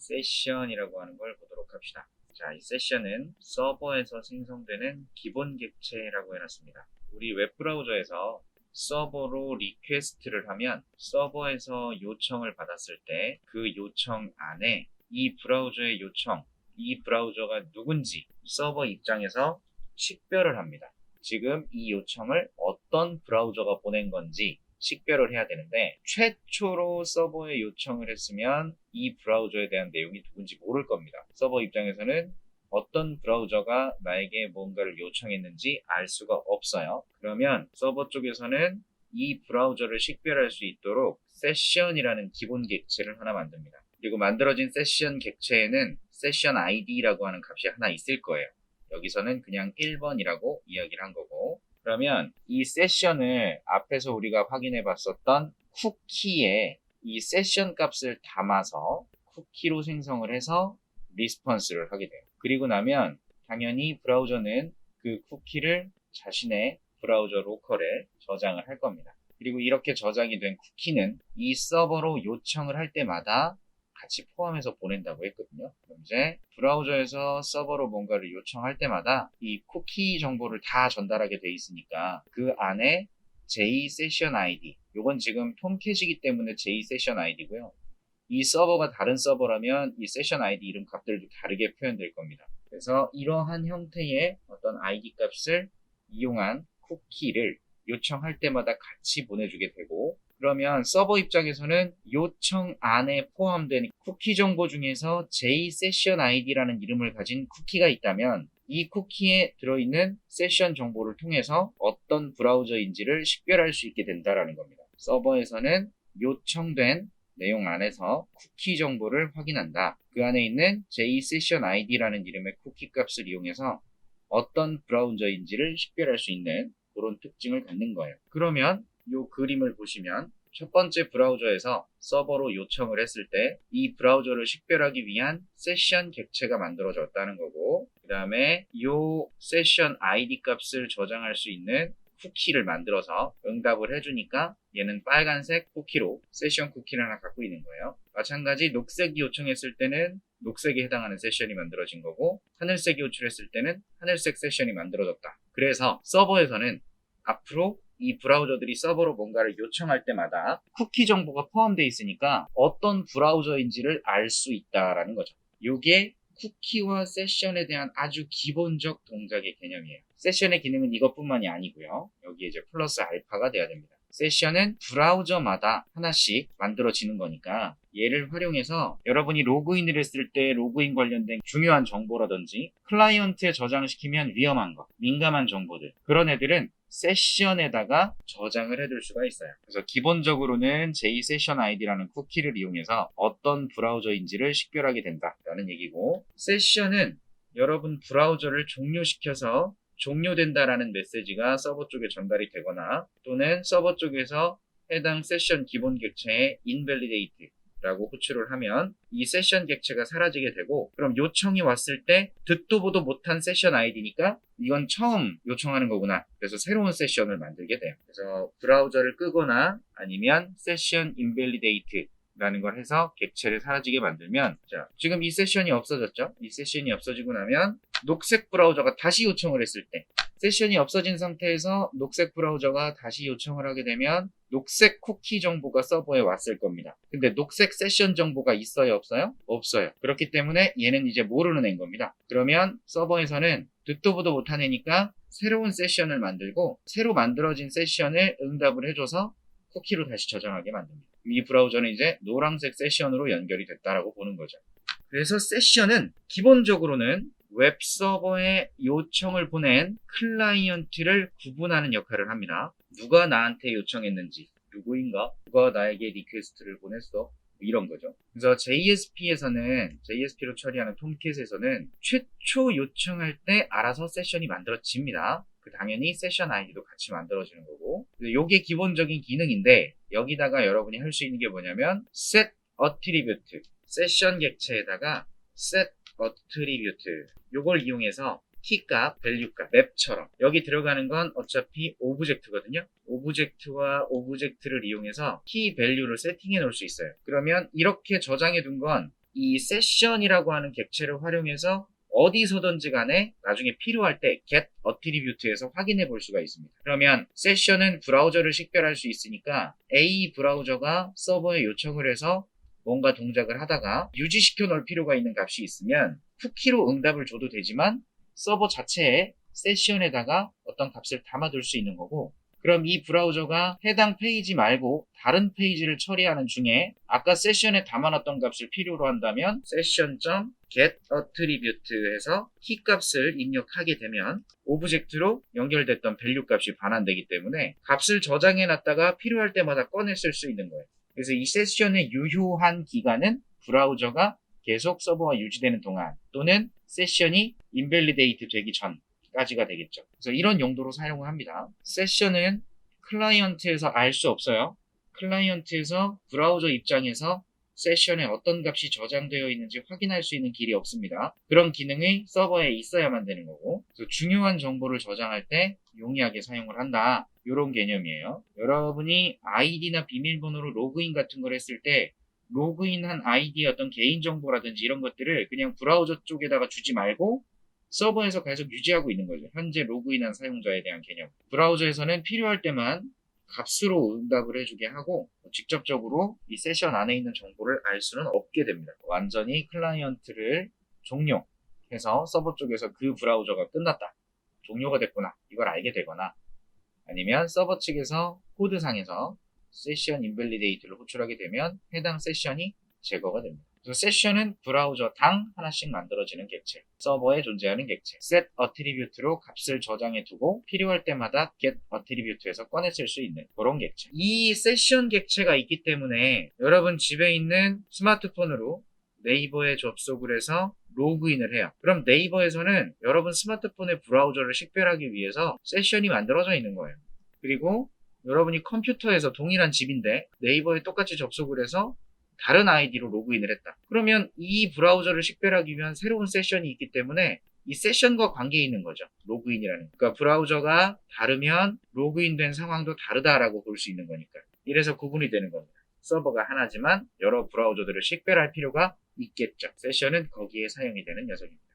세션이라고 하는 걸 보도록 합시다. 자, 이 세션은 서버에서 생성되는 기본 객체라고 해놨습니다. 우리 웹브라우저에서 서버로 리퀘스트를 하면 서버에서 요청을 받았을 때 그 요청 안에 이 브라우저의 요청, 이 브라우저가 누군지 서버 입장에서 식별을 합니다. 지금 이 요청을 어떤 브라우저가 보낸 건지 식별을 해야 되는데, 최초로 서버에 요청을 했으면 이 브라우저에 대한 내용이 누군지 모를 겁니다. 서버 입장에서는 어떤 브라우저가 나에게 뭔가를 요청했는지 알 수가 없어요. 그러면 서버 쪽에서는 이 브라우저를 식별할 수 있도록 세션이라는 기본 객체를 하나 만듭니다. 그리고 만들어진 세션 객체에는 세션 ID라고 하는 값이 하나 있을 거예요. 여기서는 그냥 1번이라고 이야기를 한 거고, 그러면 이 세션을 앞에서 우리가 확인해 봤었던 쿠키에 이 세션 값을 담아서 쿠키로 생성을 해서 리스폰스를 하게 돼요. 그리고 나면 당연히 브라우저는 그 쿠키를 자신의 브라우저 로컬에 저장을 할 겁니다. 그리고 이렇게 저장이 된 쿠키는 이 서버로 요청을 할 때마다 같이 포함해서 보낸다고 했거든요. 그럼 이제 브라우저에서 서버로 뭔가를 요청할 때마다 이 쿠키 정보를 다 전달하게 돼 있으니까 그 안에 JSession ID, 요건 지금 톰캣이기 때문에 JSession ID고요. 이 서버가 다른 서버라면 이 세션 ID 이름 값들도 다르게 표현될 겁니다. 그래서 이러한 형태의 어떤 ID 값을 이용한 쿠키를 요청할 때마다 같이 보내주게 되고, 그러면 서버 입장에서는 요청 안에 포함된 쿠키 정보 중에서 JSession ID라는 이름을 가진 쿠키가 있다면 이 쿠키에 들어있는 세션 정보를 통해서 어떤 브라우저인지를 식별할 수 있게 된다는 겁니다. 서버에서는 요청된 내용 안에서 쿠키 정보를 확인한다. 그 안에 있는 JSession ID라는 이름의 쿠키 값을 이용해서 어떤 브라우저인지를 식별할 수 있는 그런 특징을 갖는 거예요. 그러면 이 그림을 보시면 첫 번째 브라우저에서 서버로 요청을 했을 때 이 브라우저를 식별하기 위한 세션 객체가 만들어졌다는 거고, 그 다음에 이 세션 ID 값을 저장할 수 있는 쿠키를 만들어서 응답을 해주니까 얘는 빨간색 쿠키로 세션 쿠키를 하나 갖고 있는 거예요. 마찬가지 녹색이 요청했을 때는 녹색에 해당하는 세션이 만들어진 거고, 하늘색이 요청했을 때는 하늘색 세션이 만들어졌다. 그래서 서버에서는 앞으로 이 브라우저들이 서버로 뭔가를 요청할 때마다 쿠키 정보가 포함되어 있으니까 어떤 브라우저인지를 알 수 있다라는 거죠. 이게 쿠키와 세션에 대한 아주 기본적 동작의 개념이에요. 세션의 기능은 이것뿐만이 아니고요. 여기에 이제 플러스 알파가 돼야 됩니다. 세션은 브라우저마다 하나씩 만들어지는 거니까 얘를 활용해서 여러분이 로그인을 했을 때 로그인 관련된 중요한 정보라든지 클라이언트에 저장시키면 위험한 거, 민감한 정보들, 그런 애들은 세션에다가 저장을 해둘 수가 있어요. 그래서 기본적으로는 JSession ID라는 쿠키를 이용해서 어떤 브라우저인지를 식별하게 된다라는 얘기고, 세션은 여러분 브라우저를 종료시켜서 종료된다라는 메시지가 서버 쪽에 전달이 되거나, 또는 서버 쪽에서 해당 세션 기본 객체에 invalidate라고 호출을 하면 이 세션 객체가 사라지게 되고, 그럼 요청이 왔을 때 듣도 보도 못한 세션 아이디니까 이건 처음 요청하는 거구나. 그래서 새로운 세션을 만들게 돼요. 그래서 브라우저를 끄거나 아니면 세션 invalidate 라는 걸 해서 객체를 사라지게 만들면, 자, 지금 이 세션이 없어졌죠? 이 세션이 없어지고 나면 녹색 브라우저가 다시 요청을 했을 때, 세션이 없어진 상태에서 녹색 브라우저가 다시 요청을 하게 되면 녹색 쿠키 정보가 서버에 왔을 겁니다. 근데 녹색 세션 정보가 있어요, 없어요? 없어요. 그렇기 때문에 얘는 이제 모르는 애인 겁니다. 그러면 서버에서는 듣도 보도 못한 애니까 새로운 세션을 만들고, 새로 만들어진 세션을 응답을 해줘서 쿠키로 다시 저장하게 만듭니다. 이 브라우저는 이제 노란색 세션으로 연결이 됐다라고 보는 거죠. 그래서 세션은 기본적으로는 웹서버에 요청을 보낸 클라이언트를 구분하는 역할을 합니다. 누가 나한테 요청했는지, 누구인가? 누가 나에게 리퀘스트를 보냈어? 이런 거죠. 그래서 JSP로 처리하는 톰캣에서는 최초 요청할 때 알아서 세션이 만들어집니다. 당연히 세션 아이디도 같이 만들어지는 거고, 이게 기본적인 기능인데, 여기다가 여러분이 할 수 있는 게 뭐냐면 set attribute, 세션 객체에다가 set attribute, 요걸 이용해서 키값, 밸류값, 맵처럼 여기 들어가는 건 어차피 오브젝트거든요. 오브젝트와 오브젝트를 이용해서 키 밸류를 세팅해 놓을 수 있어요. 그러면 이렇게 저장해 둔 건 이 세션이라고 하는 객체를 활용해서 어디서든지 간에 나중에 필요할 때 get attribute에서 확인해 볼 수가 있습니다. 그러면 세션은 브라우저를 식별할 수 있으니까 A 브라우저가 서버에 요청을 해서 뭔가 동작을 하다가 유지시켜 놓을 필요가 있는 값이 있으면 쿠키로 응답을 줘도 되지만 서버 자체에 세션에다가 어떤 값을 담아둘 수 있는 거고, 그럼 이 브라우저가 해당 페이지 말고 다른 페이지를 처리하는 중에 아까 세션에 담아놨던 값을 필요로 한다면 session.getAttribute에서 키 값을 입력하게 되면 오브젝트로 연결됐던 밸류 값이 반환되기 때문에 값을 저장해놨다가 필요할 때마다 꺼내 쓸 수 있는 거예요. 그래서 이 세션의 유효한 기간은 브라우저가 계속 서버가 유지되는 동안 또는 세션이 invalidate 되기 전까지가 되겠죠. 그래서 이런 용도로 사용을 합니다. 세션은 클라이언트에서 알 수 없어요. 클라이언트에서 브라우저 입장에서 세션에 어떤 값이 저장되어 있는지 확인할 수 있는 길이 없습니다. 그런 기능이 서버에 있어야만 되는 거고, 그래서 중요한 정보를 저장할 때 용이하게 사용을 한다. 이런 개념이에요. 여러분이 아이디나 비밀번호로 로그인 같은 걸 했을 때 로그인한 아이디의 어떤 개인정보라든지 이런 것들을 그냥 브라우저 쪽에다가 주지 말고 서버에서 계속 유지하고 있는 거죠. 현재 로그인한 사용자에 대한 개념. 브라우저에서는 필요할 때만 값으로 응답을 해주게 하고 직접적으로 이 세션 안에 있는 정보를 알 수는 없게 됩니다. 완전히 클라이언트를 종료해서 서버 쪽에서 그 브라우저가 끝났다, 종료가 됐구나, 이걸 알게 되거나 아니면 서버 측에서 코드상에서 세션 인밸리데이트를 호출하게 되면 해당 세션이 제거가 됩니다. 그래서 세션은 브라우저당 하나씩 만들어지는 객체, 서버에 존재하는 객체, set attribute로 값을 저장해 두고 필요할 때마다 get attribute에서 꺼내 쓸 수 있는 그런 객체. 이 세션 객체가 있기 때문에 여러분 집에 있는 스마트폰으로 네이버에 접속을 해서 로그인을 해요. 그럼 네이버에서는 여러분 스마트폰의 브라우저를 식별하기 위해서 세션이 만들어져 있는 거예요. 그리고 여러분이 컴퓨터에서 동일한 집인데 네이버에 똑같이 접속을 해서 다른 아이디로 로그인을 했다. 그러면 이 브라우저를 식별하기 위한 새로운 세션이 있기 때문에 이 세션과 관계 있는 거죠. 로그인이라는. 그러니까 브라우저가 다르면 로그인된 상황도 다르다라고 볼 수 있는 거니까. 이래서 구분이 되는 겁니다. 서버가 하나지만 여러 브라우저들을 식별할 필요가 있겠죠. 세션은 거기에 사용이 되는 녀석입니다.